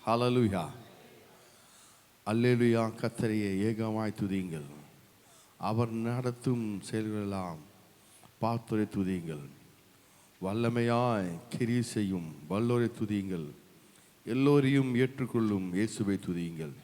ஹல்லேலூயா, அல்லேலூயா. கர்த்தரையே ஏகமாய் துதியுங்கள். அவர் நடத்தும் செயல்களெல்லாம் பார்த்தோரை துதியுங்கள். வல்லமையாய் கிரியை செய்யும் வல்லோரை துதியுங்கள். எல்லோரையும் ஏற்றுக்கொள்ளும் இயேசுவை துதியுங்கள்.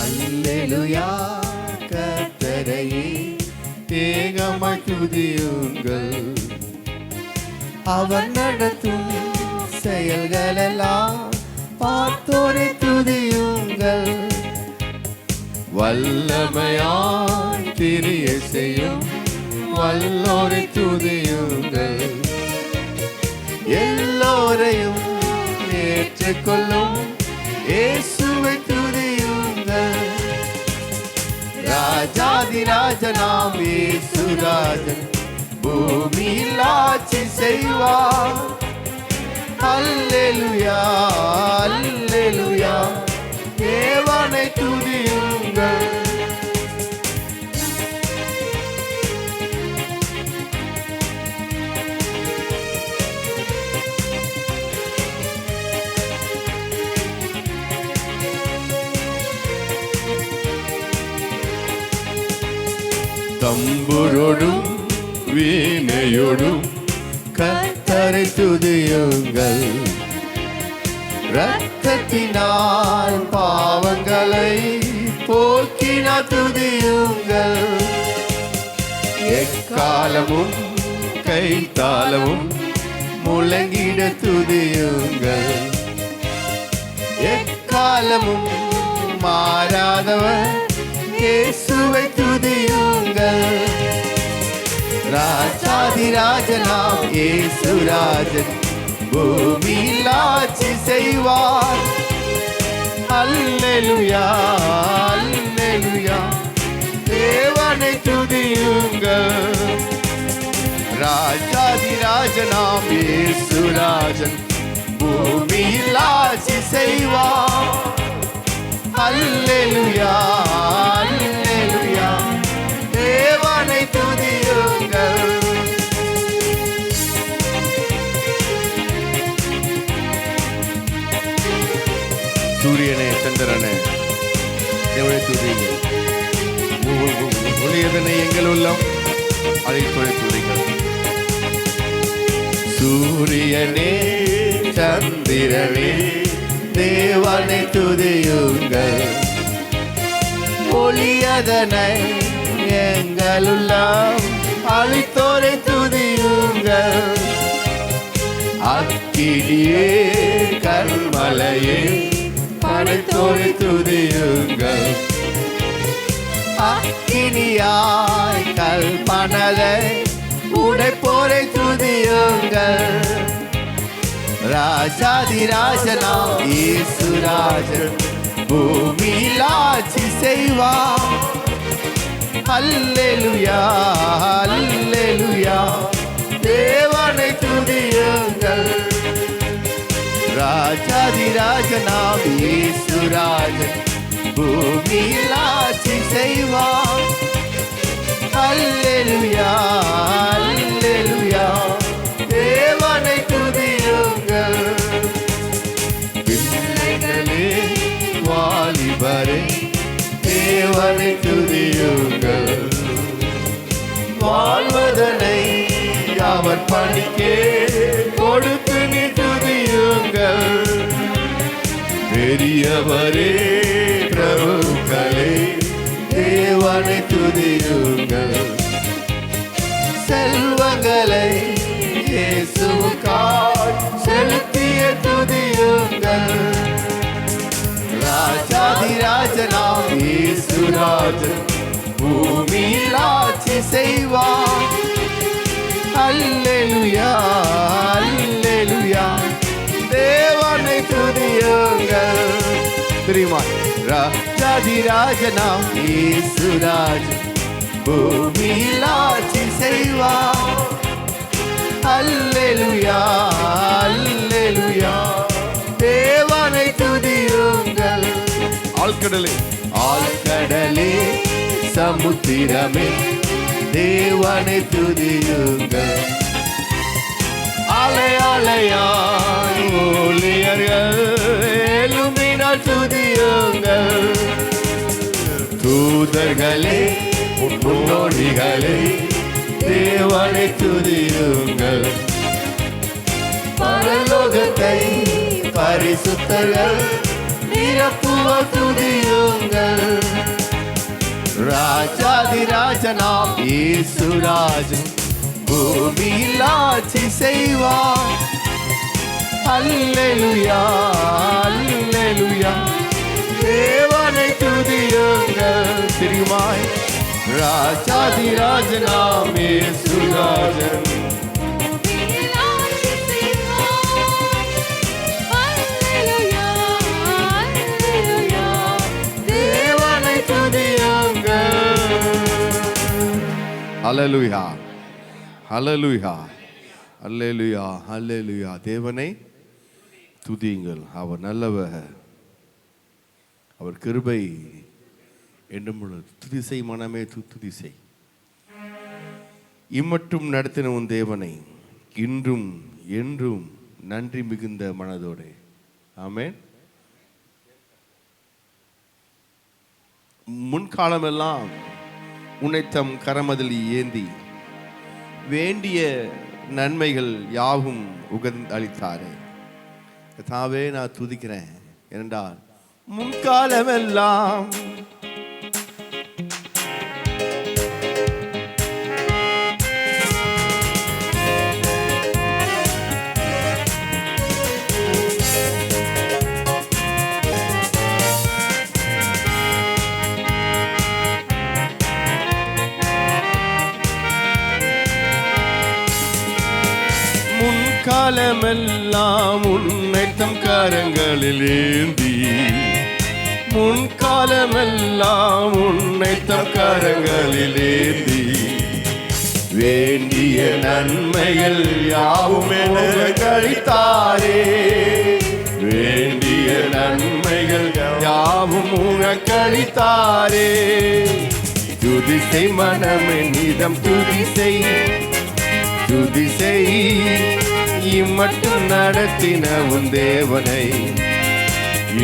அல்லேலூயா, கர்த்தரையே ஏகமாய் துதியுங்கள். அவர் நடத்தும் செயல்களெல்லாம் பார்த்தோரை துதியுங்கள். வல்லமையாய் கிரியை செய்யும் வல்லோரை துதியுங்கள். எல்லோரையும் ஏற்றுக்கொள்ளும் இயேசுவை துதியுங்கள். ராஜாதிராஜனாம் இயேசுராஜன் பூமியில் ஆட்சி செய்வார். அல்லேலூயா, அல்லேலூயா, தேவனை துதியுங்கள். தம்புரோடும் வீணையோடும் கர்த்தரை துதியுங்கள். இரத்தத்தினால் பாவங்களை போக்கினார் துதியுங்கள். எக்காலமும் கைத்தாளமும் முழங்கிட துதியுங்கள். எக்காலமும் மாறாதவர் இயேசுவை துதியுங்கள். ராஜாதிராஜனாம் இயேசுராஜன் பூமியில் ஆட்சி செய்வார். அல்லேலூயா, அல்லேலூயா, தேவனை துதியுங்கள். ராஜாதிராஜனாம் இயேசுராஜன் பூமியில் ஆட்சி செய்வார். அல்லேலூயா, அல்லேலூயா, தேவனை துதியுங்கள். சூரியனே, சந்திரனே, தேவனை துதியுங்கள். ஒளியதனை எங்கள் உள்ளம் அழைத்தோரை துதியுங்கள். சூரியனே, சந்திரனே, தேவனை துதியுங்கள். ஒளியதனை எங்களுள்ளம் அளித்தோரை துதியுங்கள். அக்கினியே, கல்மலையே, படைத்தோரை துதியுங்கள். அக்கினியாய் கல்பனலை உடைப்போரை துதியுங்கள். ராஜாதிராஜனாம் இயேசுராஜன் பூமியில் ஆட்சி செய்வார். அல்லேலூயா, அல்லேலூயா, தேவனை துதியுங்கள். ராஜாதிராஜனாம் இயேசுராஜன் பூமியில் ஆட்சி செய்வார். அல்லேலூயா, அல்லேலூயா, தேவனை துதியுங்கள். பிள்ளைகளே, வாலிபரே, தேவனை துதியுங்கள். வாழ்வதனை அவர் பணிக்கே கொடுத்து நீ துதியுங்கள். பெரியவரே, பிரபுக்களே, தேவனை துதியுங்கள். செல்வங்களை இயேசுவுக்காய் செலுத்திய துதியுங்கள். ராஜாதிராஜனாம் இயேசுராஜன் பூமியில் ஆட்சி ராஜாதிராஜனாம் இயேசுராஜ் பூமியில் ஆட்சி செய்வார். அல்லேலூயா அல்லேலூயா தேவனை துதியுங்கள். ஆழ்கடலே ஆழ்கடலே சமுத்திரமே தேவனை துதியுங்கள். அலை அலையாய் ஊழியர்கள் எழும்பினால் துதியுங்கள். தூதர்களே முன்னோடிகளே தேவனை துதியுங்கள். பரலோகத்தை பரிசுத்தர்கள் நிரப்புவ துதியுங்கள். ராஜாதிராஜனாம் இயேசுராஜன் பூமியில் ஆட்சி செய்வார். அல்லேலூயா அல்லேலூயா தேவனை துதியுங்கள். தெரியுமாய் ராஜாதிராஜனாம் இயேசுராஜன் தேவனை துதியுங்கள். அல்லேலூயா அல்லேலூயா அல்லேலூயா அல்லேலூயா தேவனை துதியுங்கள். அவர் நல்லவர், அவர் கிருபை என்றும் உள்ளது. துதிசை மனமே துதிசை. இம்மட்டும் நடத்தின உன் தேவனை இன்றும் என்றும் நன்றி மிகுந்த மனதோடு. ஆமென். முன்காலமெல்லாம் உன்னை தம் கரமதில் ஏந்தி வேண்டிய நன்மைகள் யாவும் உகந்தளித்தாரே. கர்த்தாவே நான் துதிக்கிறேன். என்றால் முன்காலமெல்லாம் முன்காலமெல்லாம் உன்னை தம் கரங்களில் ஏந்தி முன்காலமெல்லாம் உன்னை தம் கரங்களில் ஏந்தி வேண்டிய நன்மைகள் யாவும் எனக்கு அளித்தாரே. வேண்டிய நன்மைகள் யாவும் உனக்கு அளித்தாரே. துதிசை மனமே நிதம் துதிசை துதிசை இம்மட்டும் நடத்தின உன் தேவனை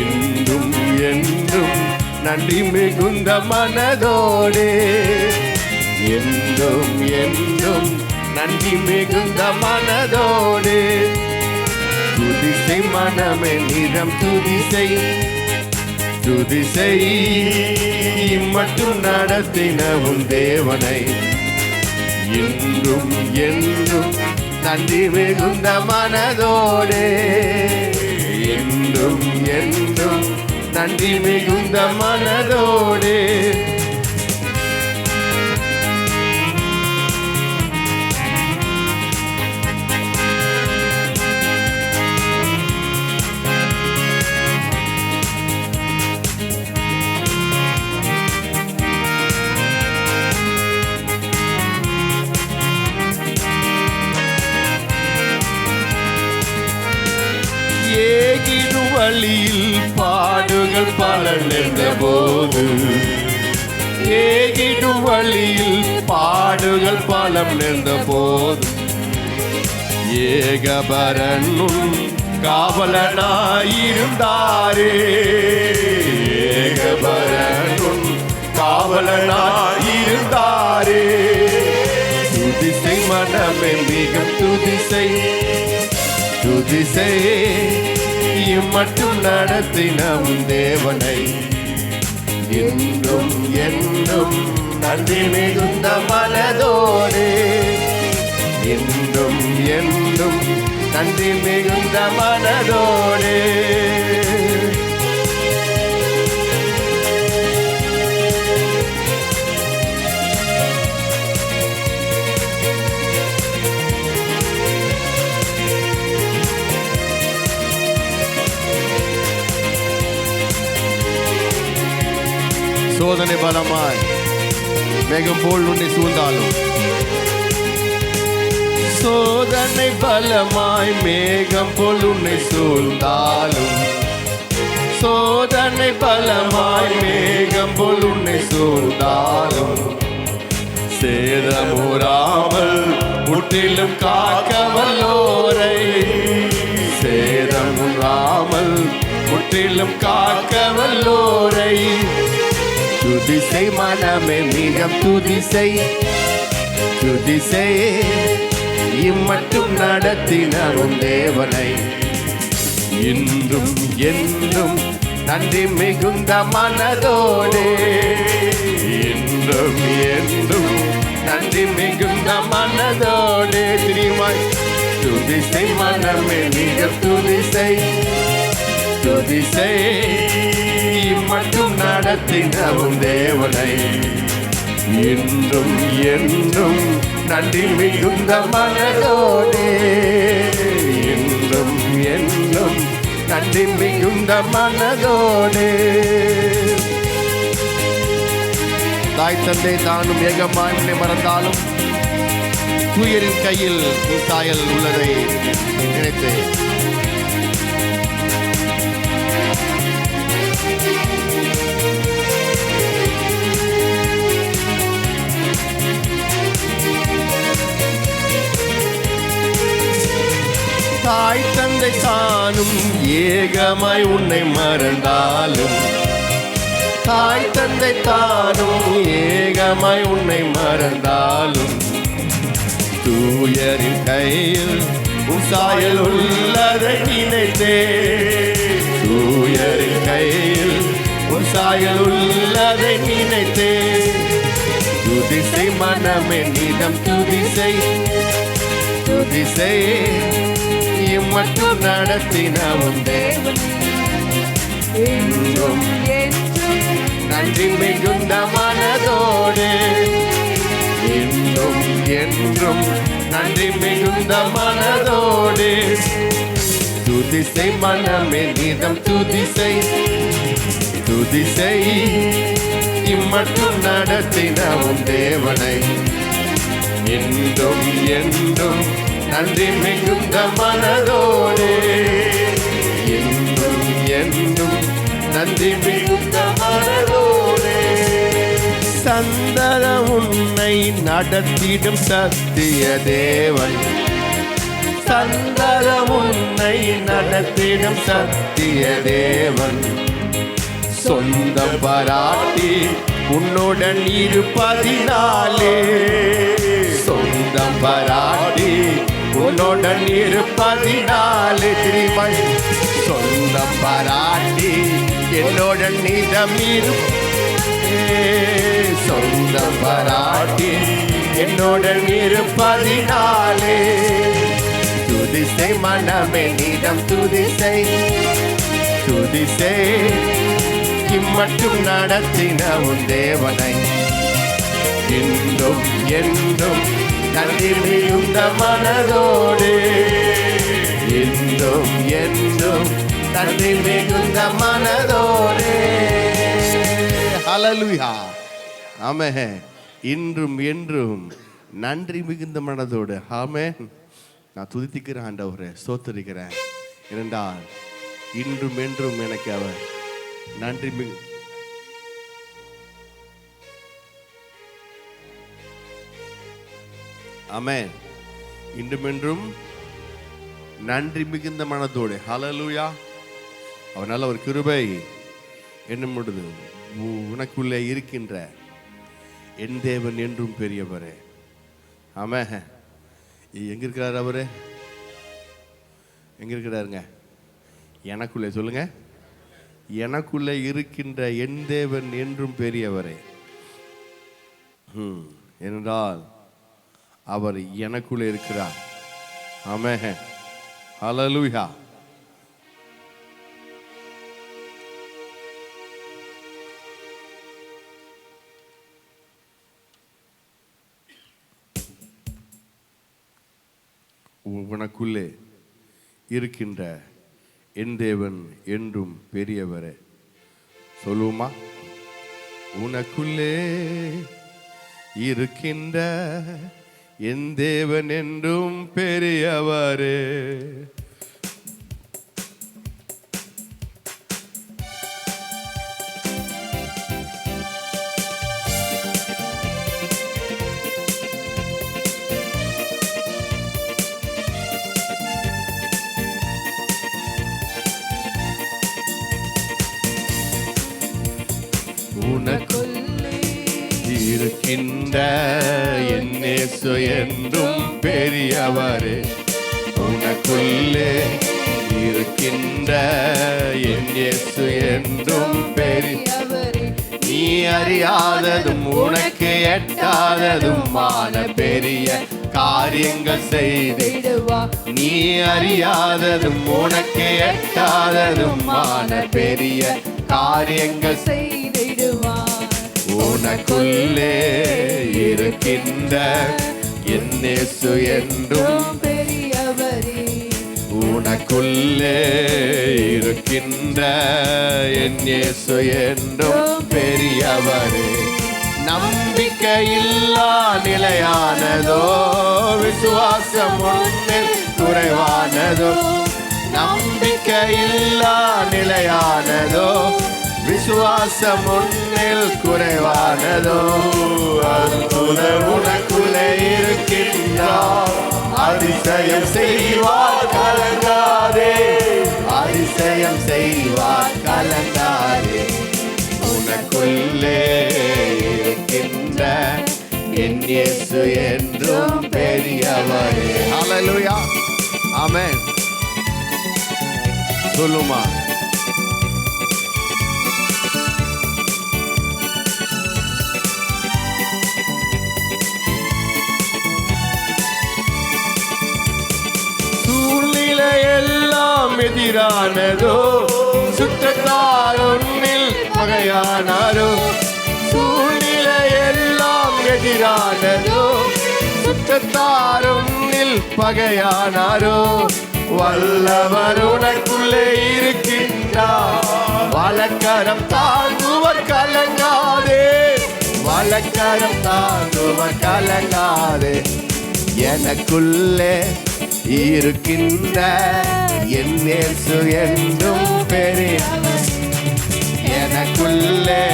இன்றும் என்றும் நன்றி மிகுந்த மனதோடே. என்றும் என்றும் நன்றி மிகுந்த மனதோடே. துதிசை மனமே நிதம் துதிசை துதிசை இம்மட்டும் நடத்தின உன் தேவனை இன்றும் என்றும் நன்றி மிகுந்த மனதோடே. என்றும் என்றும் நன்றி மிகுந்த மனதோடே. வழியில் பாடுகள் பல நேர்ந்த போது ஏகிடும் வழியில் பாடுகள் பலம் நேர்ந்த போது ஏகபரனும் காவலனாயிருந்தாரே. ஏகபரனும் காவலனாயிருந்தாரே. துதிசை மனமே மிக துதிசை துதிசை இம்மட்டும் நடத்தின உன் தேவனை என்றும் என்றும் நன்றி மிகுந்த மனதோடே. என்றும் என்றும் நன்றி மிகுந்த மனதோடே. சோதனை பலமாய் மேகம் போல் உன்னை சூழ்ந்தாலும், சோதனை பலமாய் மேகம் போல் உன்னை சூழ்ந்தாலும், சோதனை பலமாய் மேகம் போல் உன்னை சூழ்ந்தாலும், சேதமுறாமல் முற்றிலும் காக்க வல்லோரை, சேதமுறாமல் முற்றிலும் காக்க வல்லோரை, துதிசை மனமே மிகம் துதிசை, துதிசை இம்மட்டும் நடத்தினரும் தேவனை, இன்றும் என்றும் நன்றி மிகுந்த மனதோடே, இன்றும் என்றும் நன்றி மிகுந்த மனதோடே, திருமாய் துதிசை மனமே மிக துதிசை, துதிசை மட்டும் நடத்தினவும் தேவனை, இன்றும் என்றும் நன்றி மிகுந்த மனதோடே, இன்றும் என்றும் நன்றி மிகுந்த மனதோடே. தாய் தந்தை தானும் ஏகமாய் உன்னை மறந்தாலும் தூயரின் கையில் சாயல் உள்ளதை நினைத்தேன். தாய் தந்தை தானும் ஏகமாய் உன்னை மறந்தாலும், தாய் தந்தை தானும் ஏகமாய் உன்னை மறந்தாலும், தூயரின் கையில் உன் சாயல் உள்ளதை நினைத்தே, தூயரின் கையில் உன் சாயல் உள்ளதை நினைத்தே, துதிசை மனமே நிதம் துதிசை, துதிசை இம்மட்டும் நடத்தினவும் தேவனை, இன்றும் நன்றி மிகுந்த மனதோடு, இன்றும் என்றும் நன்றி மிகுந்த மனதோடு, துதிசை மனமே நிதம் துதிசை, துதிசை இம்மட்டும் நடத்தினவும் தேவனை, இன்றும் என்றும் நன்றி மிகுந்த மனதோடு, இன்றும் என்றும் நன்றி மிகுந்த மனதோடு, சந்தர உன்னை நடத்திடும் சத்திய தேவன், சந்தர உன்னை நடத்திடும் சத்திய தேவன், சொந்தம் பாராட்டி உன்னுடன் இருப்பதினாலே, சொந்தம் பாராட்டி உன்னுடன் இருப்பதினாலே, திருமாய் சொந்தம் பாராட்டி என்னுடன் நிதம் இருப்பே, சொந்தம் பாராட்டி என்னுடன் இருப்பதினாலே, துதிசை மனமே நிதம் துதிசை, துதிசை இம்மட்டும் நடத்தினவும் தேவனை, இன்றும் என்றும் நன்றி மிகுந்த மனதோடு, இன்றும் என்றும் நன்றி மிகுந்த மனதோடு. ஹல்லேலூயா, ஆமென். இன்றும் என்றும் நன்றி மிகுந்த மனதோடு, ஆமென். நான் துதிக்கிறேன் ஆண்டவரே, ஸ்தோத்திரிக்கிறேன். இரண்டால் இன்றும் என்றும் எனக்கு அவர் நன்றி மிகு ஆமென். இன்றும் என்றும் நன்றி மிகுந்த மனதோடு, ஹல்லேலூயா. அவர் நல்ல ஒரு கிருபை என்னும் பொழுது உனக்குள்ளே இருக்கின்ற என் தேவன் என்றும் பெரியவரே. ஆமென். எங்க இருக்கிறார் அவரு? எங்க இருக்கிறாருங்க? எனக்குள்ளே சொல்லுங்க. எனக்குள்ளே இருக்கின்ற என் தேவன் என்றும் பெரியவரே. என்றால் அவர் எனக்குள்ளே இருக்கிறார். ஆமென். ஹல்லேலூயா. உனக்குள்ளே இருக்கின்ற என் தேவன் என்றும் பெரியவரே. சொல்லுவோமா? உனக்குள்ளே இருக்கின்ற என் தேவன் என்றும் பெரியவரே. உனக்குள்ளே இருக்கின்ற என் இயேசு என்றும் பெரியவரே. உனக்குள்ளே இருக்கின்ற என் இயேசு என்றும் பெரியவரே. நீ அறியாததும் உனக்கு எட்டாததுமான பெரிய காரியங்கள் செய்திடுவார். நீ அறியாததும் உனக்கு எட்டாததுமான பெரிய காரியங்கள் செய்திடுவார். உனக்குள்ளே இருக்கின்ற என் இயேசு என்றும் பெரியவரே. உனக்குள்ளே இருக்கின்ற என் இயேசு என்றும் பெரியவரே. நம்பிக்கையில்லா நிலையானதோ விசுவாசம் ஒன்றில் குறைவானதோ. நம்பிக்கையில்லா நிலையானதோ விசுவாசம் ஒன்றில் குறைவானதோ. அற்புதர் உனக்குள்ளே இருக்கின்றார். அதிசயம் செய்வார் கலங்காதே. அதிசயம் செய்வார் கலங்காதே. உனக்குள்ளே இருக்கின்ற என் இயேசு என்றும் பெரியவரே. ஹல்லேலூயா. ஆமென். சொல்லுமா. சூழ்நிலை எல்லாம் எதிரானதோ சுற்றத்தார் உன்னில் பகையானாரோ. சூழ்நிலை எல்லாம் எதிரானதோ சுற்றத்தார் உன்னில் பகையானாரோ. வல்லவர் உனக்குள்ளே இருக்கின்றார். வலக்கரம் தாங்குவர் கலங்காதே. வலக்கரம் தாங்குவர் கலங்காதே. எனக்குள்ளே இருக்கின்ற என் இயேசு என்றும் பெரிய. எனக்குள்ளே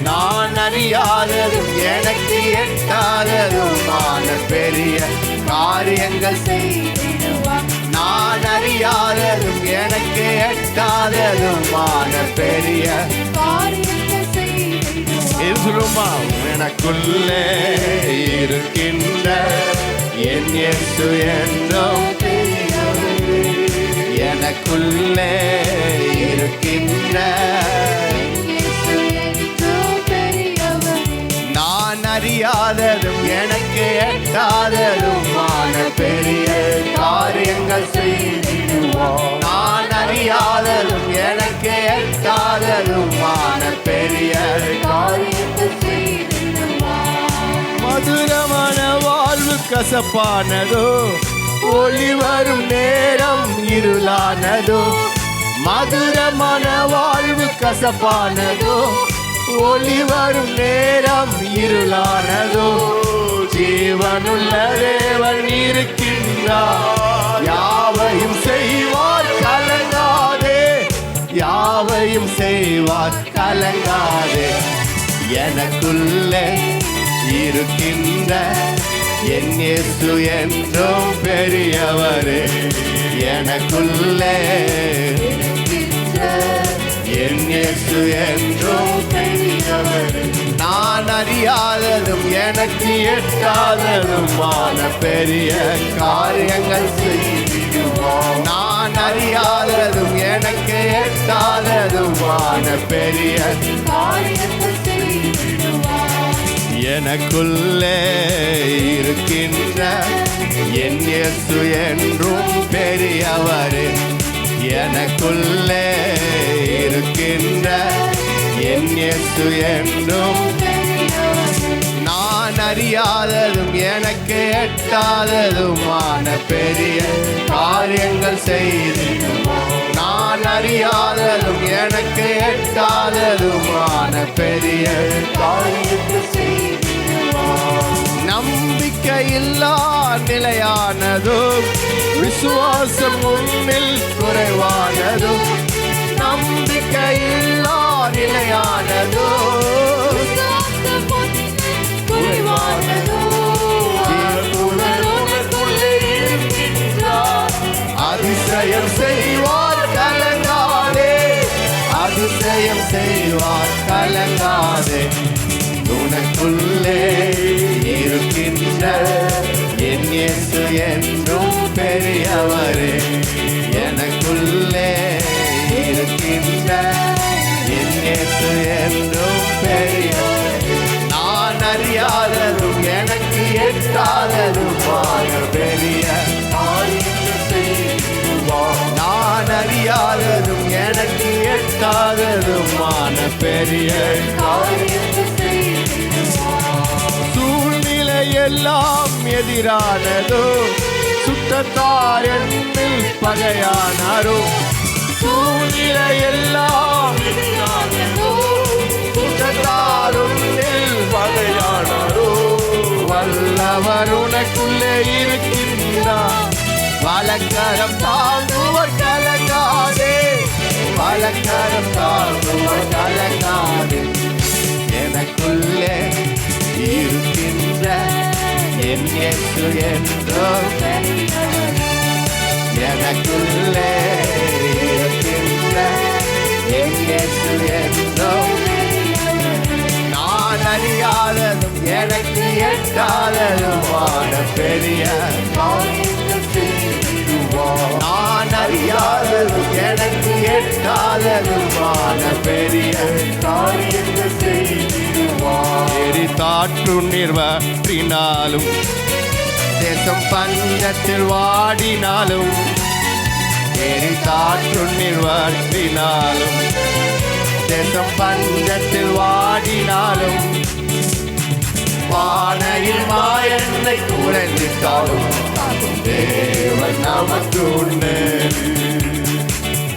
நான் அறியாததும் எனக்கு எட்டாததுமான பெரிய காரியங்கள் செய்திடுவார். நான் அறியாததும் எனக்கு எட்டாததுமான பெரிய காரியங்கள் செய்திடுவார். எனக்குள்ளே இருக்கின்ற என் இயேசு என்றும் பெரியவரே. எனக்குள்ளே இருக்கின்ற நான் அறியாததும் எனக்கு எட்டாததுமான பெரிய காரியங்கள் செய்திடுவார். நான் அறியாததும் எனக்கு எட்டாததுமான பெரிய காரியங்கள் செய்திடுவார். மதுரமான வாழ்வு கசப்பானதோ ஒளி வரும் நேரம் இருளானதோ. மதுரமான வாழ்வு கசப்பானதோ ஒளி வரும் நேரம் இருளானதோ. ஜீவனுள்ள தேவன் இருக்கின்றார். யாவையும் செய்வார் கலங்காதே. யாவையும் செய்வார் கலங்காதே. எனக்குள்ளே இருக்கின்ற என் இயேசு என்றும் பெரியவரே. எனக்குள்ளே என் இயேசு என்றும் பெரியவரே. நான் அறியாததும் எனக்கு எட்டாததுமான பெரிய காரியங்கள் செய்திடுவார். நான் அறியாததும் எனக்கு எட்டாததுமான பெரிய காரியங்கள் செய்திடுவார். எனக்குள்ளே இருக்கின்ற என் இயேசு என்றும் பெரியவரே. எனக்குள்ளே இருக்கின்ற என் இயேசு என்றும் நான் அறியாததும் எனக்கு எட்டாததுமான பெரிய காரியங்கள் செய்திடுவோம். நான் அறியாததும் எனக்கு எட்டாததுமான பெரிய காரியங்கள் செய்திடுவோம். நம்பிக்கையில்லா நிலையானதும் விசுவாசம் உன்னில் குறைவானதும். நம்பிக்கையில்லா நிலையானதும் அதிசயம் செய்வார் கலங்காதே, அதிசயம் செய்வார் கலங்காதே. உனக்குள்ளே இருக்கின்ற என் இயேசு என்றும் பெரியவரே. எனக்குள்ளே இருக்கின்ற என் இயேசு என்றும் பெரியவரே. நான் அறியாததும் எனக்கு எட்டாததுமான பெரிய காரியங்கள் செய்வார். நான் அறியாததும் எனக்கு எட்டாததுமான பெரிய காரியங்கள் செய்வார். சூழ்நிலை எல்லாம் எதிரானதோ, சுற்றத்தார் என்னில் பகையானாரோ. சூழ்நிலை எல்லாம் எதிரானதோ, சுற்றத்தார் உன்னில் பகையானாரோ. வல்லவர் உனக்குள்ளே இருக்கின்றார், வலக்கரம் தாங்குவர் கலங்காதே, வலக்கரம் தாங்குவர் கலங்காதே. எனக்குள்ளே இருக்கின்ற என் இயேசு என்றோ, எனக்குள்ளே இருக்கின்ற என் இயேசு என்றோ. நான் அறியாததும் எனக்கு எட்டாததுமான பெரிய காரியங்கள் செய்திடுவோம். நான் அறியாததும் எனக்கு எட்டாததுமான பெரிய காரியங்கள் செய்திடுவோம். எரிதாற்று நிர்வாற்றினாலும், தேசம் பஞ்சத்தில் வாடினாலும், எரிதாற்று நிர்வாற்றினாலும், தேசம் பஞ்சத்தில் வாடினாலும், வானையில் மாயன்னை குறைந்திட்டாலும் தேவன் நமக்கு உண்டு.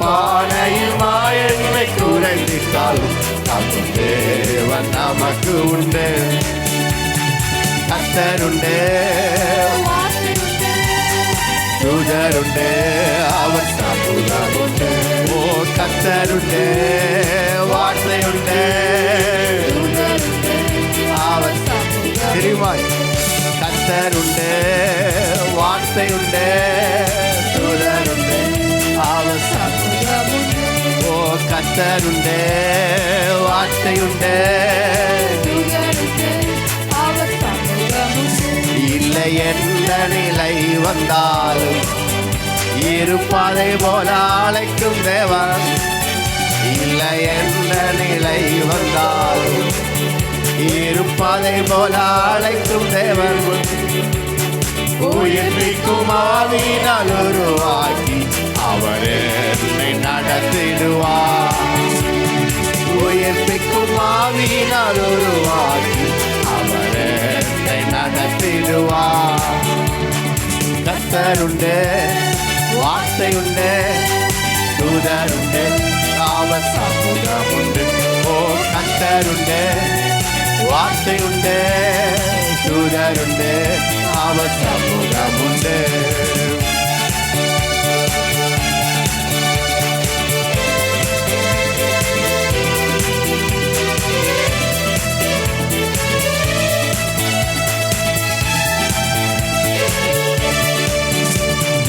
வானையில் மாயன்னை குறைந்திட்டாலும் தேவன் நமக்கு உண்டு. கர்த்தருண்டு, தூதருண்டு, அவர் சமூகமுண்டு. ஓ கர்த்தருண்டு, வார்த்தையுண்டு, அவர் தெரியுமாய். கர்த்தருண்டு, வார்த்தையுண்டு, தூதருண்டு, அவர் சமூகமுண்டு. ஓ கர்த்தருண்டு, வார்த்தையுண்டு, இல்லை எந்த நிலை வந்தாலும் இருப்பதை போல அழைக்கும் தேவன். இல்லை எந்த நிலை வந்தாலும் இருப்பதை போல அழைக்கும் தேவன். உயிர்ப்பிக்கும் ஆவியினால் உருவாக்கி அவர் என்னை நடத்திடுவார். உயிர்ப்பிக்கும் ஆவியினால் உருவாக்கி அவர் என்னை நடத்திடுவார். கர்த்தருண்டு, வார்த்தையுண்டு, தூதருண்டு, அவர் சமூகமுண்டு. ஓ கர்த்தருண்டு, வார்த்தையுண்டு, தூதருண்டு, அவர் சமூகமுண்டு.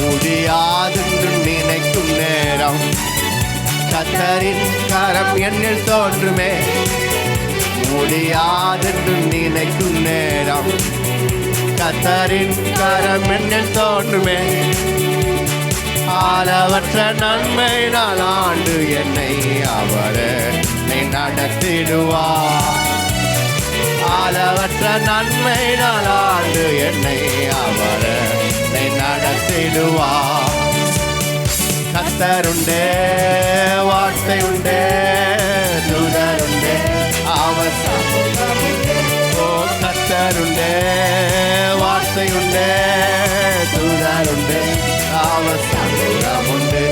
முடியாதென்று நினைக்கும் நேரம் கர்த்தரின் கரம் என்னில் தோன்றுமே. முடியாதென்று நினைக்கும் நேரம் கர்த்தரின் கரம் என்னில் தோன்றுமே. அளவற்ற நன்மை நான் ஆண்டு என்னை அவர் நடத்திடுவார். அளவற்ற நன்மை நான் ஆண்டு என்னை அவர் நடத்திடுவார். கர்த்தருண்டு, வார்த்தையுண்டு, தூதருண்டு, அவர் சமூகமுண்டு. ஓ கர்த்தருண்டு, கத்தருண்டே தூதருண்டே அவர் சமூகமுண்டு.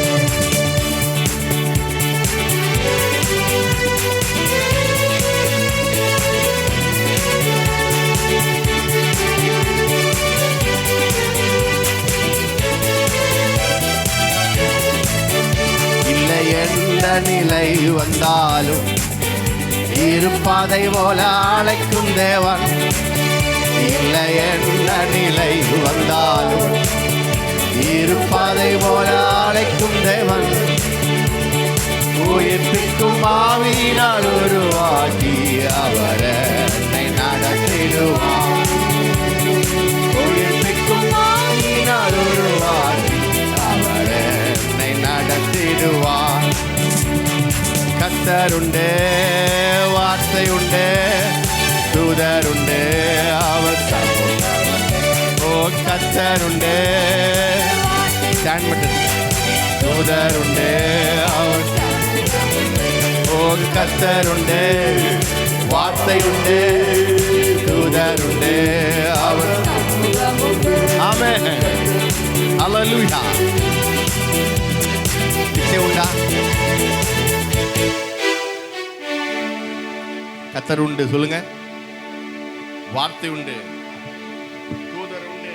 இல்லை எந்த நிலை வந்தாலும் இருப்பாதை போல அழைக்கும் தேவன். இல்லை என்ன நிலை வந்தாலும் இருப்பாதை போல அழைக்கும் தேவன். உயிர்ப்பிக்கும் ஆவியினால் உருவாக்கி அவர் என்னை நடத்திடுவார். உயிர்ப்பிக்கும் ஆவியினால் உருவாக்கி அவர் என்னை நடத்திடுவார். கத்தருண்டே வார்த்தை உண்டு தூதருண்டு அவர் சமூகம். ஓ கத்தருண்டு தூதருண்டு அவர். ஓ கத்தருண்டு வார்த்தை உண்டு தூதருண்டு அவர். ஆமென் ஹல்லேலூயா. நிச்சயம் உண்டா? கத்தர் உண்டு சொல்லுங்க. வார்த்தை உண்டு தூதர் உண்டு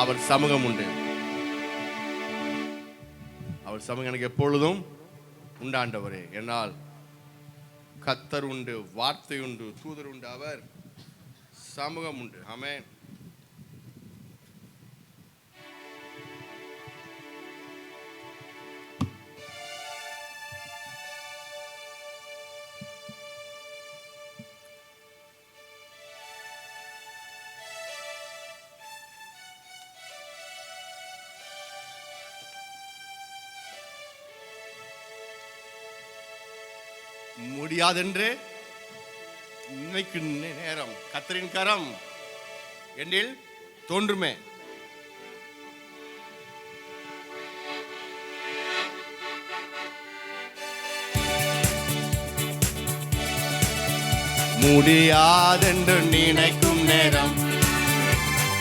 அவர் சமூகம் உண்டு. அவர் சமூகம் எனக்கு எப்பொழுதும் உண்டாண்டவரே. என்னால் கத்தர் உண்டு வார்த்தை உண்டு தூதர் உண்டு அவர் சமூகம் உண்டு. ஆமென். முடியாதென்று நினைக்கும் நேரம் கர்த்தரின் கரம் என்னில் தோன்றுமே. முடியாதென்று நினைக்கும் நேரம்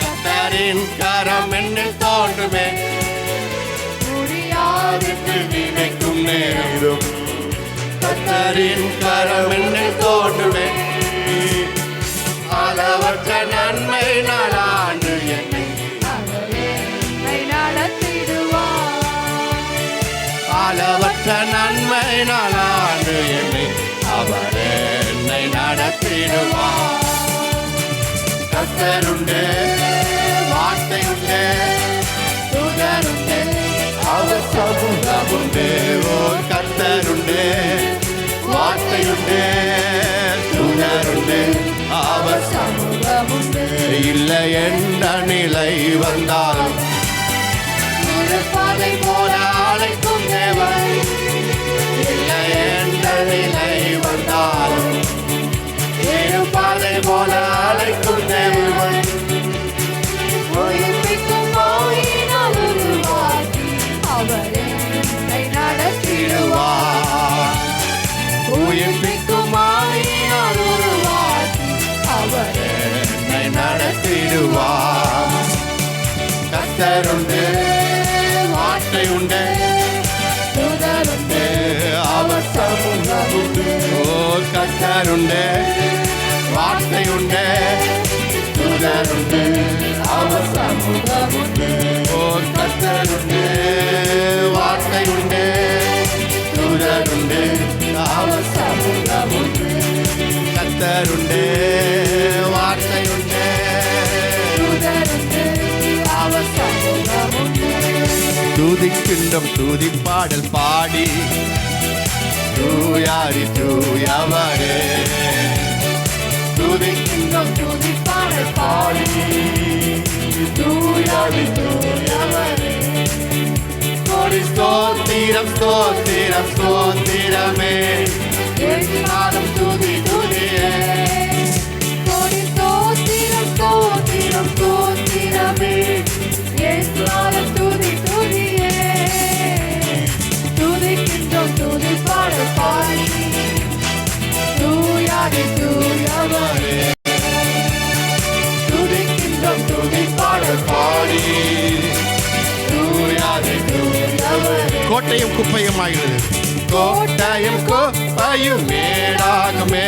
கர்த்தரின் கரம் என்னில் தோன்றுமே. முடியாதென்று நினைக்கும் நேரம் கர்த்தரின் கரம் என்னில் தோன்றுமே. அளவற்ற நன்மை நாளாண்டு என்னை நடத்திடுவார். அளவற்ற நன்மை நாளாண்டு என்னை அவர் என்னை நடத்திடுவார். கர்த்தருண்டு வார்த்தை உண்டு தூதருண்டு அவர் சமூகம் உண்டு. ஓ கர்த்தருண்டு வார்த்தை உண்டு தூதருண்டு அவர் சமூகம் உண்டு. இல்லை எந்த நிலை வந்தாலும் இருப்பாதை போல அழைக்கும் தேவன். இல்லை எந்த நிலை வந்தாலும் இருப்பாதை போல அழைக்கும் தேவன். உயிர்ப்பிக்கும் ஆவியினால் உருவாக்கி அவர் என்னை நடத்திடுவார். உயிர்ப்பிக்கும் ஆவியினால் உருவாக்கி அவர் என்னை நடத்திடுவார். கர்த்தருண்டு வார்த்தை உண்டு தூதருண்டு அவர் சமூகம் உண்டு. ஓ கர்த்தருண்டு வார்த்தை உண்டு தூதருண்டு அவர் சமூகம் உண்டு. ஓ கர்த்தருண்டு வார்த்தை உண்டு தூதருண்டு அவர் சமூகம் உண்டு. கர்த்தருண்டு வார்த்தை உண்டு தூதருண்டு அவர் சமூகம் உண்டு. துதிக்கின்றோம் துதி பாடல் பாடி தூயாரி தூயவரே. துதிக்கின்றோம் துதி பாடல் பாடி தூயாரி தூயவரே. கோடி ஸ்தோத்திரம் ஸ்தோத்திரம் ஸ்தோத்திரமே என்னாலும் துதி துதியே. கோடி ஸ்தோத்திரம் ஸ்தோத்திரம் ஸ்தோத்திரமே என்னாலும் துதி துதியே. துதிக்கின்றோம் துதி பாடல் பாடி தூயாரி தூயவரே. துதிக்கின்றோம் துதி கோட்டையும் குப்பையுமாகிறது. கோட்டையும் குப்பையும் மேடாகுமே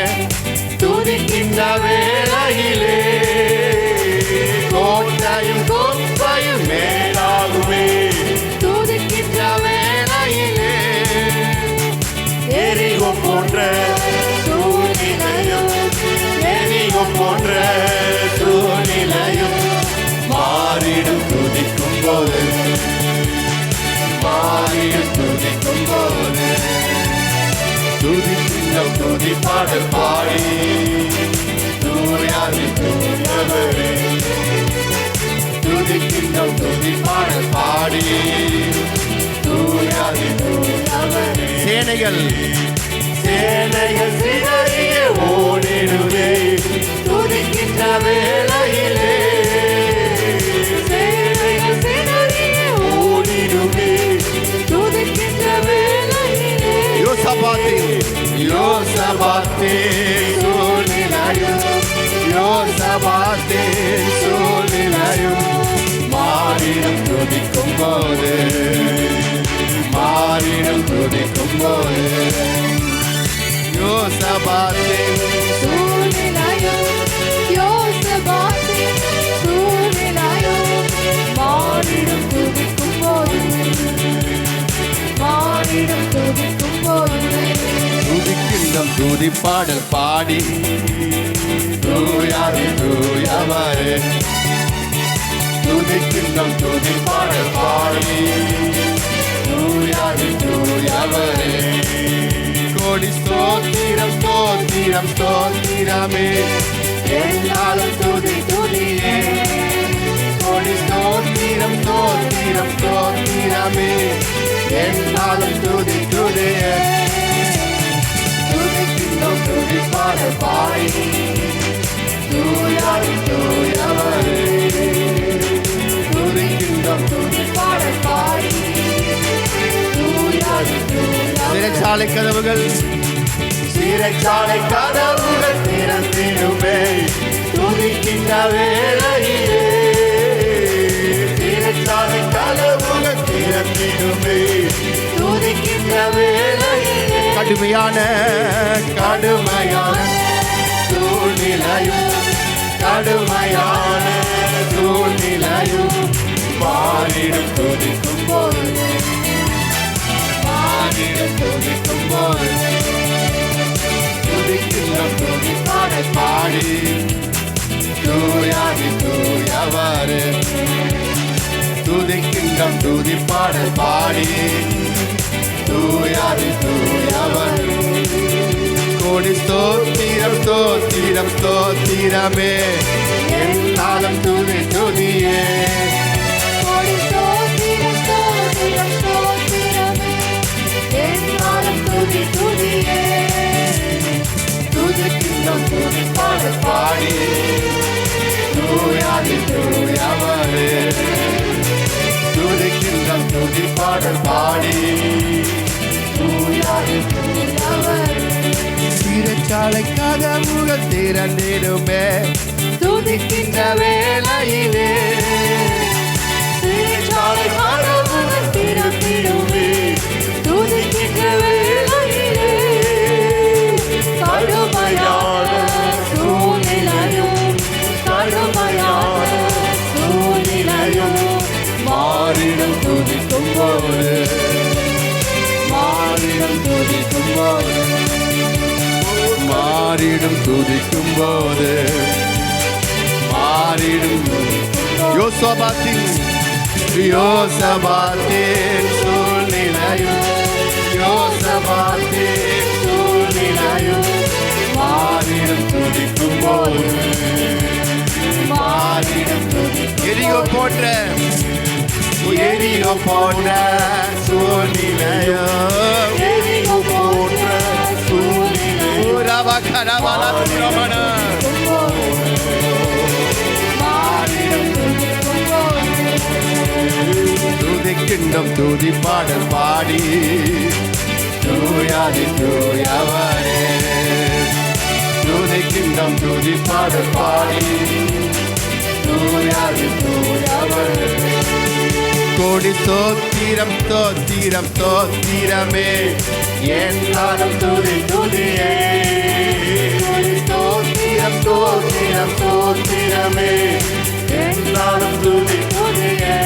துதிக்கின்ற வேளையிலே. கோட்டையும் குப்பையும் மேடாகுமே துதிக்கின்ற வேளையிலே. எரிகோ போன்ற சூழ்நிலையும் எரிகோ போன்ற சூழ்நிலையும் மாறிடும் துதிக்கும் போது. மாறிடும் துதிக்கும் போது துதிக்கின்ற துதி பாடல் பாடி தூயாதி தூயவரே. துதிக்கின்ற துதி பாடல் பாடி தூயாதி தூயவரே. சேனைகள் சேனைகள் சிதறிய ஓடிடுவே துதிக்கின்ற வேளையிலே. சேனைகள் சிதறிய ஓடிடுவே துதிக்கின்ற வேளையிலே. யோசபாத்தின் சூழ்நிலையும் யோசபாத்தின் சூழ்நிலையும் மாறிடும் துதிக்கும் போது. மாறிடும் துதிக்கும் போது யோசபாத்தின் சூழ்நிலையும் யோசபாத்தின் சூழ்நிலையும் மாறிடும் துதிக்கும் போது. மாறிடும் துதிக்கும் போது துதிக்கின்றம் துதி பாடல் பாடி தூயாதி தூயவரே. துதிக்கின்றம் துதி பாடல் பாடி தூயாதி தூயவரே. கோடி ஸ்தோத்திரம் ஸ்தோத்திரம் ஸ்தோத்திரமே என்னாலும் துதி துதியே. கோடி ஸ்தோத்திரம் ஸ்தோத்திரம் ஸ்தோத்திரமே என்னாலும் துதி துதியே. துதிக்கின்றோம் துதி பாடல் பாடி தூயாதி தூயவரே. துதிக்கின்றோம் துதி பாடல் பாடி தூயாதி தூயவரே. சிறைச்சாலை கதவுகள் சிறைச்சாலை கதவுகள் திறந்திடுமே துதிக்கின்ற வேளையிலே. சிறைச்சாலை கதவுகள் திறந்திடுமே துதிக்கின்ற வேளையிலே. கடுமையான கடுமையான சூழ்நிலையும் கடுமையான சூழ்நிலையும் மாறிடும் துதிக்கும் போது. மாறிடும் துதிக்கும் போது துதிக்கின்ற துதி பாடல் பாடி தூயாதி தூயவரே. துதிக்கின்றம் துதி பாடல் பாடி தூயாதி தூயவரே. கோடி ஸ்தோத்திரம் ஸ்தோத்திரம் ஸ்தோத்திரமே என்னாலும் துதி துதியே. கோடி ஸ்தோத்திரம் ஸ்தோத்திரம் ஸ்தோத்திரமே என்னாலும் துதி துதியே. துதிக்கின்றம் துதி பாடல் பாடி தூயாதி தூயவரே. துதிக்கின்றம் துதி பாடல் பாடி தூயாதி தூயவரே. சிறைச்சாலை கதவுகள் திறந்திடுமே துதிக்கின்ற வேளையிலே. சிறைச்சாலை கதவுகள் திறந்திடுமே துதிக்கின்ற வேளையிலே. கடுமையான சூழ்நிலையும் கடுமையான சூழ்நிலையும் மாறிடும் துதிக்கும் போது. மாறிடும் துதிக்கும் போது மாறிடும் துதிக்கும் போது மாறிடும். யோசபாத்தின் யோசபாத்தின் சூழ்நிலையும் யோசபாத்தின் சூழ்நிலையும் மாறிடும் துதிக்கும் போது. மாறிடும் எரியோ போன்ற எரியோ போன்ற சூழ்நிலையோ எரியோ போன்ற சூழ்நிலையோ துதிக்கின்றம் துதி பாடல் பாடி தூயாதி தூயவரே. துதிக்கின்றம் துதி பாடல் பாடி தூயாதி தூயவரே. கோடி ஸ்தோத்திரம் ஸ்தோத்திரம் ஸ்தோத்திரமே என்னாலும் துதி துதியே ஸ்தோத்திரம் ஸ்தோத்திரம் ஸ்தோத்திரமே என்னாலும் துதி துதியே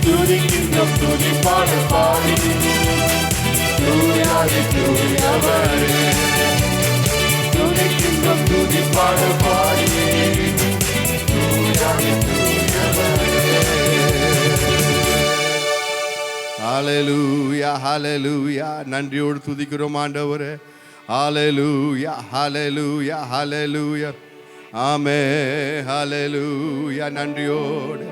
துதிக்கின்றோம் துதி பாடு பாடி தூயாதி தூயவரே துதிக்கின்றோம் துதி பாடு பாடி தூயாதி தூயவரே. ஹalleluya ஹalleluya நன்றியோடு துதிக்கிறோம் ஆண்டவரே. ஹalleluya ஹalleluya ஹalleluya ஆமென். ஹalleluya நன்றியோடு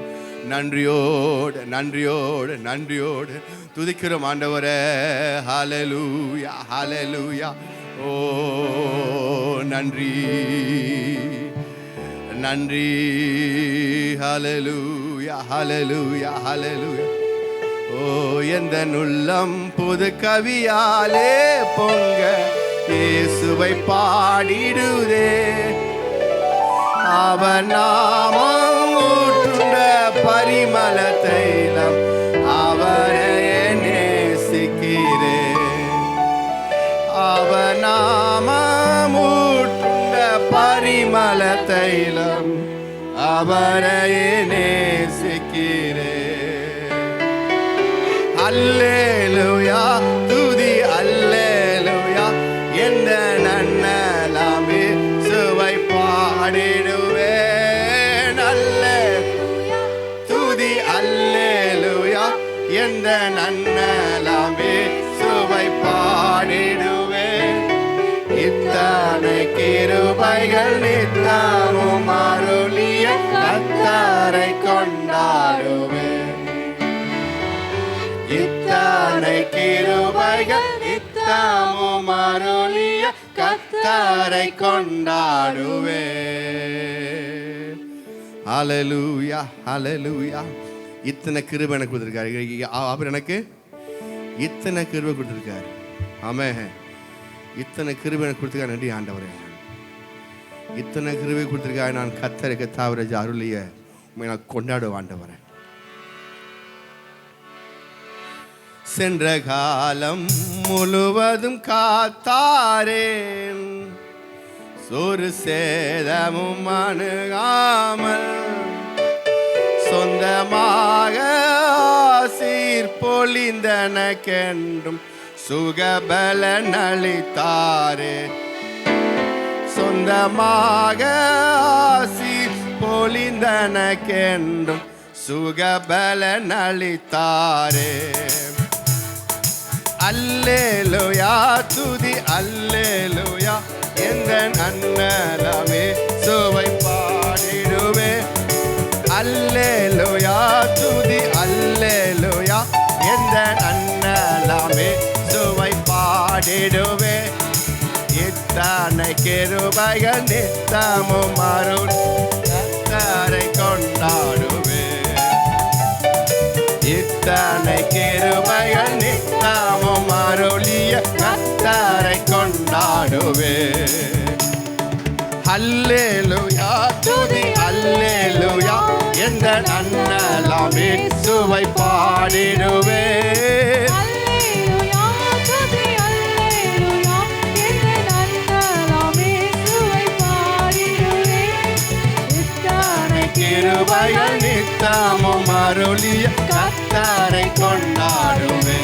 நன்றியோடு நன்றியோடு நன்றியோடு துதிக்கிறோம் ஆண்டவரே. ஹalleluya ஹalleluya ஓ நன்றி நன்றி. ஹalleluya ஹalleluya ஹalleluya ஓ எந்த உள்ளம் புது கவியாலே பொங்க இயேசுவை பாடிடுதே. அவர் நாமம் ஊற்றுண்ட பரிமள தைலம் அவரை நேசிக்கிறே. அவர் நாமம் ஊற்றுண்ட பரிமள தைலம் அவரை நேசிக்கிறே. அல்லேலூயா துதி அல்லேலூயா எந்த நன்னலாமே சுவை பாடிடுவேன். அல்லேலூயா துதி அல்லேலூயா எந்த நன்னலாமே சுவை பாடிடுவேன். இத்தனை கிருபைகள் நித்தமும் அருளிய கர்த்தரை கொண்டாடுவேன். இத்தனை கிருபைகள் நித்தமும் அருளிய கர்த்தரை கொண்டாடுவேன். ஹalleluya ஹalleluya இத்தனை கிருபை எனக்கு கொடுத்திருக்காரு. அவர் எனக்கு இத்தனை கிருபை கொடுத்திருக்காரு. ஆமென். இத்தனை கிருபை எனக்கு கொடுத்திருக்காரு. நன்றி ஆண்டவரே. இத்தனை கிருபை கொடுத்திருக்காரு. நான் கர்த்தருக்கு தாவரஜ அருளிய நான் கொண்டாடுவேன் ஆண்டவரே. சென்ற காலம் முழுவதும் காத்தாரேன். ஒரு சேதமும் அணுகாமல் சொந்தமாக ஆசீர் பொழிந்தனக்கென்றும் சுகபலன் அளித்தாரே. சொந்தமாக ஆசீர் பொழிந்தனக்கென்றும் சுகபலன் அளித்தாரே. அல்லேலூயா துதி அல்லேலூயா எந்த நன்னலமே சுவை பாடிடுவே. அல்லேலூயா துதி அல்லேலூயா எந்த நன்னலமே சுவை பாடிடுவே. இத்தனை கிருபைகள் நித்தமும் அருள் கர்த்தரை கொண்டாடுவே. இத்தனை கிருபைகள் நித்தமும் அருளிய கர்த்தரை கொண்டாடுவே. அல்லேலூயா துதி அல்லேலூயா எந்த நன்னலாமே சுவை பாடிடுவே. அல்லேலூயா துதி அல்லேலூயா எந்த நன்னலாமே சுவை பாடிடுவே. இத்தனை கிருபைகள் நித்தமும் அருளிய கர்த்தரை கொண்டாடுவே.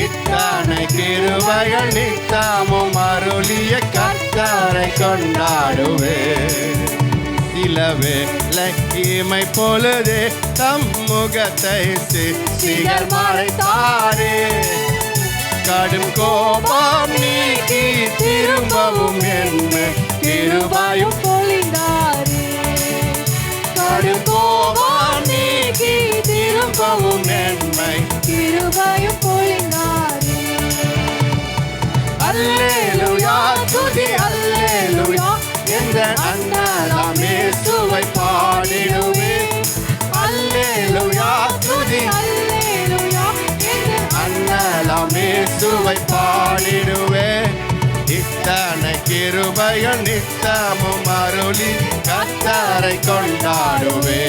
இத்தனை கிருபைகள் நித்தமும் அருளிய கர்த்தரை கொண்டாடுவே. சிலவேளை இமை பொழுதே தம் முகத்தை சிகர் மறைத்தாரே. கடும் கோபம் நீக்கி திரும்பவும் என்ன கிருபையும் பொழிந்தாரே. கடும் கோபம் நீக்கி திரும்பவும் நன்மை கிருபையும் பொழிந்தாரே. அல்லேலூயா துதி அல்லேலூயா எந்த நன்னலாமே சுவை பாடிடுவே. அல்லேலூயா துதி அல்லேலூயா எந்த நன்னலாமே சுவை பாடிடுவே. இத்தனை கிருபைகள் நித்தமும் அருளி கர்த்தரை கொண்டாடுவே.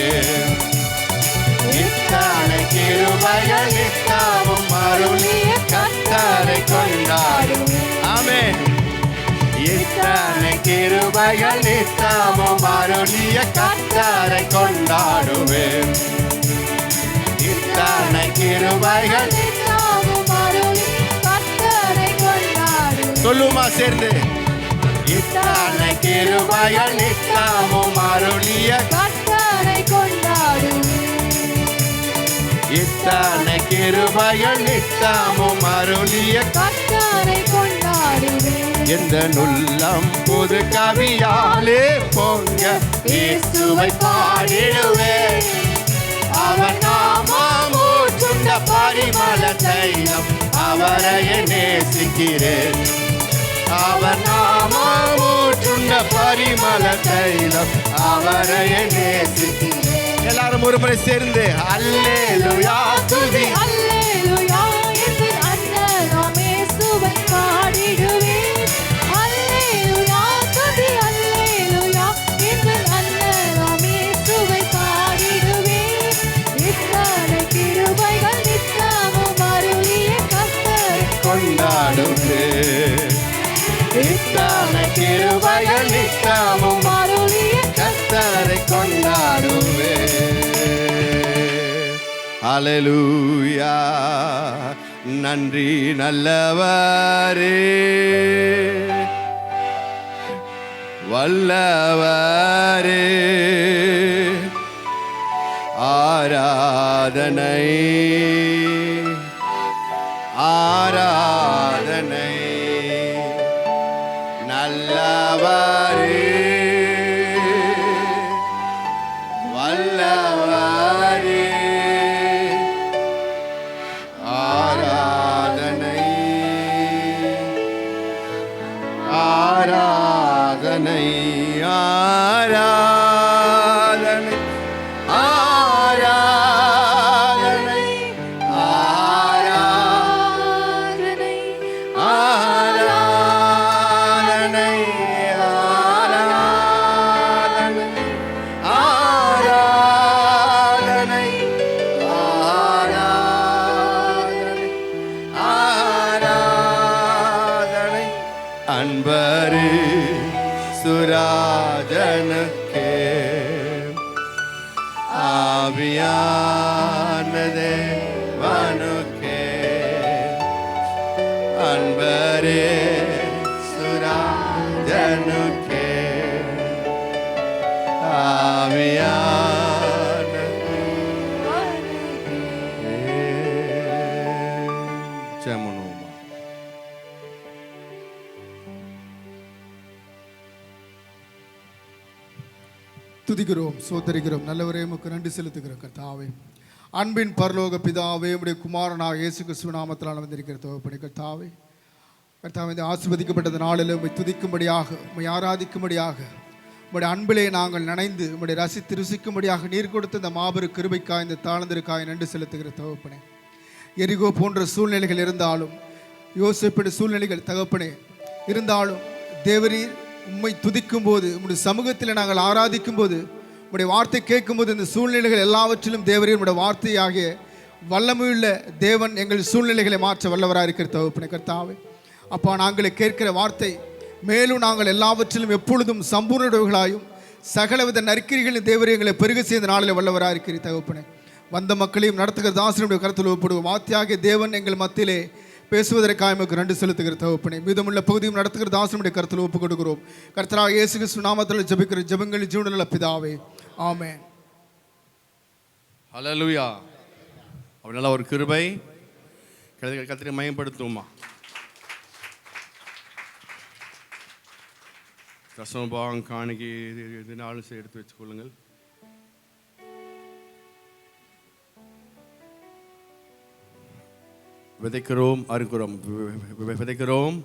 இத்தனை கிருபைகள் நித்தமும் அருளிய கர்த்தரை கொண்டாடுவேன். ஆமென். இத்தனை கிருபைகள் நித்தமும் அருளிய கர்த்தரை கொண்டாடுவேன். இத்தனை கிருபைகள் நித்தமும் அருளிய கர்த்தரை கொண்டாடுவேன். சொல்லுமா சேர்ந்து. இத்தனை கிருபைகள் நித்தமும் அருளிய கர்த்தரை கொண்டாடுவேன். இத்தனை கிருபைகள் நித்தமும் அருளிய கர்த்தரை கொண்டாடுவேன். எந்த நுள்ளம் புது கவியாலே பொங்க இயேசுவை பாடிடுவேன். அவர் நாமம் ஊற்றுண்ட பரிமள தைலம் அவரையே நேசிக்கிறேன். அவர் நாமம் ஊற்றுண்ட பரிமள தைலம் அவரையே நேசிக்கிறேன். எல்லாரும் ஒரு முறை சேர்ந்து அல்லேலூயா துதி அல்லேலூயா என்று அண்ணனாம் இயேசுவை பாடிடுவேன். அல்லேலூயா துதி அல்லேலூயா என்று அண்ணனாம் இயேசுவை பாடிடுவேன். இத்தனை கிருபைகள் நித்தமும் அருளிய கர்த்தரை கொண்டாடுவேன். இத்தனை கிருபைகள் நித்தமும் அருளிய கர்த்தரை கொண்டாடுவேன். ஹல்லேலூயா. நன்றி நல்லவரே, வல்லவரே, ஆராதனை ஆராதனை. நல்லவரே, வல்லவரே, ஆராதனை ஆராதனை ஆராதனை ஆராதனை ஆராதனை ஆராதனை ஆராதனை ஆராதனை ஆராதனை. அன்பரு சுராஜனுக்கே ஆவியானதே வனுக்கே. அன்பரே சுராஜனுக்கே ஜெமனோமா. துதிக்கிறோம், சோதரிக்கிறோம். நல்லவரே, உமக்கு நன்றி செலுத்துகிறோம் கர்த்தாவே. அன்பின் பரலோக பிதாவே, உம்முடைய குமாரனாக இயேசு கிறிஸ்துவின் நாமத்தினால் வந்திருக்கிற தகப்பனே கர்த்தாவே. கர்த்தாவே, இந்த ஆசீர்வதிக்கப்பட்ட நாளில் உம்மை துதிக்கும்படியாக, உம்மை ஆராதிக்கும்படியாக, உம்முடைய அன்பிலே நாங்கள் நனைந்து உம்முடைய ரசித்து ருசிக்கும்படியாக நீர் கொடுத்த இந்த மாபெரும் கிருபைக்காய், இந்த தாழ்ந்திருக்காய் நன்றி செலுத்துகிற தகப்பனே. எரிகோ போன்ற சூழ்நிலைகள் இருந்தாலும், யோசேப்பின் சூழ்நிலைகள் தகப்பனே இருந்தாலும், தேவரீர் உம்மை துதிக்கும் போது, உம்முடைய சமூகத்தில் நாங்கள் ஆராதிக்கும் போது, உம்முடைய வார்த்தை கேட்கும்போது, இந்த சூழ்நிலைகள் எல்லாவற்றிலும் தேவரீர் உம்முடைய வார்த்தையாகிய வல்லமையுள்ள தேவன் எங்கள் சூழ்நிலைகளை மாற்ற வல்லவராக இருக்கிற தகப்பனே கர்த்தாவே. அப்பா, நாங்கள் கேட்கிற வார்த்தை மேலும் நாங்கள் எல்லாவற்றிலும் எப்பொழுதும் சம்பூர்ணர்களாயும் சகலவித நற்கிரிகளின் தேவரீர் எங்களை பெருக செய்த நாளில் வல்லவராக இருக்கிற தகப்பனே. வந்த மக்களையும் நடத்துகிற தாசனுடைய கருத்தில் ஒப்புடுவோம். வார்த்தையாகிய தேவன் எங்கள் மத்தியிலே பேசுவதற்காக எமக்கு நன்றி செலுத்துகிற தகப்பனே. மீதமுள்ள பகுதியும் நடத்துகிற தாசனுடைய கருத்தில் ஒப்புக் கொடுக்கிறோம். கர்த்தராகிய இயேசு கிறிஸ்து நாமத்தில் ஜெபிக்கிற ஜெபங்கள் ஜீவனுள்ள பிதாவே, ஆமென். ஹல்லேலூயா. அவர் நல்ல ஒரு கிருபை கர்த்தரை மகிமைப்படுத்துவோமா. தசமபாகம் காணிக்கை இதனாலும் எடுத்து வச்சுக்கொள்ளுங்கள். விதைக்கிறோம், அறுக்கிறோம். விதைக்கிறோம்.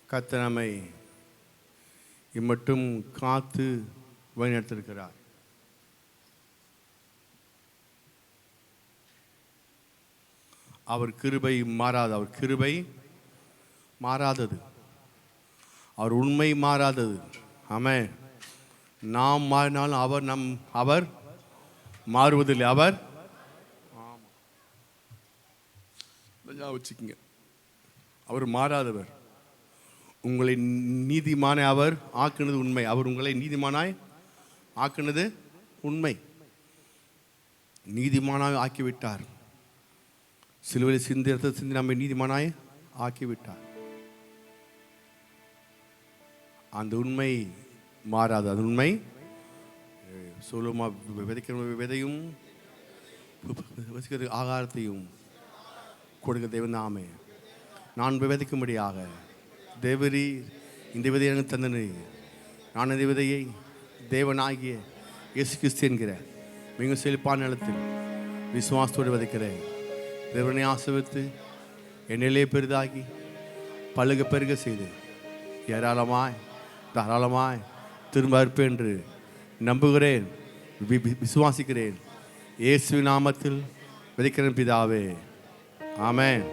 கர்த்தர் நம்மை இம்மட்டும் காத்து வழிநடத்திருக்கிறார். அவர் கிருபை மாறாது. அவர் கிருபை மாறாதது. அவர் உண்மை மாறாதது. ஆமென். நாம் மாறினாலும் அவர் மாறுவதில்லை. அவர் வச்சுக்கோங்க, அவர் மாறாதவர். உங்களை நீதிமானை அவர் ஆக்குனது உண்மை. அவர் உங்களை நீதிமானாய் ஆக்குனது உண்மை. நீதிமானாய் ஆக்கிவிட்டார். சிலுவையில் சிந்தி ரத்தத்தை சிந்தி நம்மை நீதிமானாய் ஆக்கிவிட்டார். அந்த உண்மை மாறாது. அந்த உண்மை சொல்லுமா, விதைக்கிற விதையும் வசிக்கிறது ஆகாரத்தையும் கொடுக்க தேவன் நாமே. நான் விதைக்கும்படியாக தேவரி இந்த விதையை எனக்கு தந்தனே. நான் இந்த விதையை தேவனாகிய இயேசு கிறிஸ்து என்கிற மிக செழிப்பான நிலத்தில் விசுவாசத்தோடு விதைக்கிறேன். தேவனை ஆசீர்வதித்து என்னிலே பெரிதாகி பழுக பெருக செய்து ஏராளமாய் தாராளமாய் திரும்ப இருப்பேன் என்று நம்புகிறேன், விசுவாசிக்கிறேன். இயேசுவின் நாமத்தில் விதைக்கிறேன் பிதாவே, ஆமென்.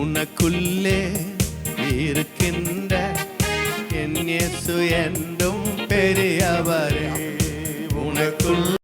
உனக்குள்ளே இருக்கின்ற என் இயேசு என்றும் பெரியவரே. உனக்குள்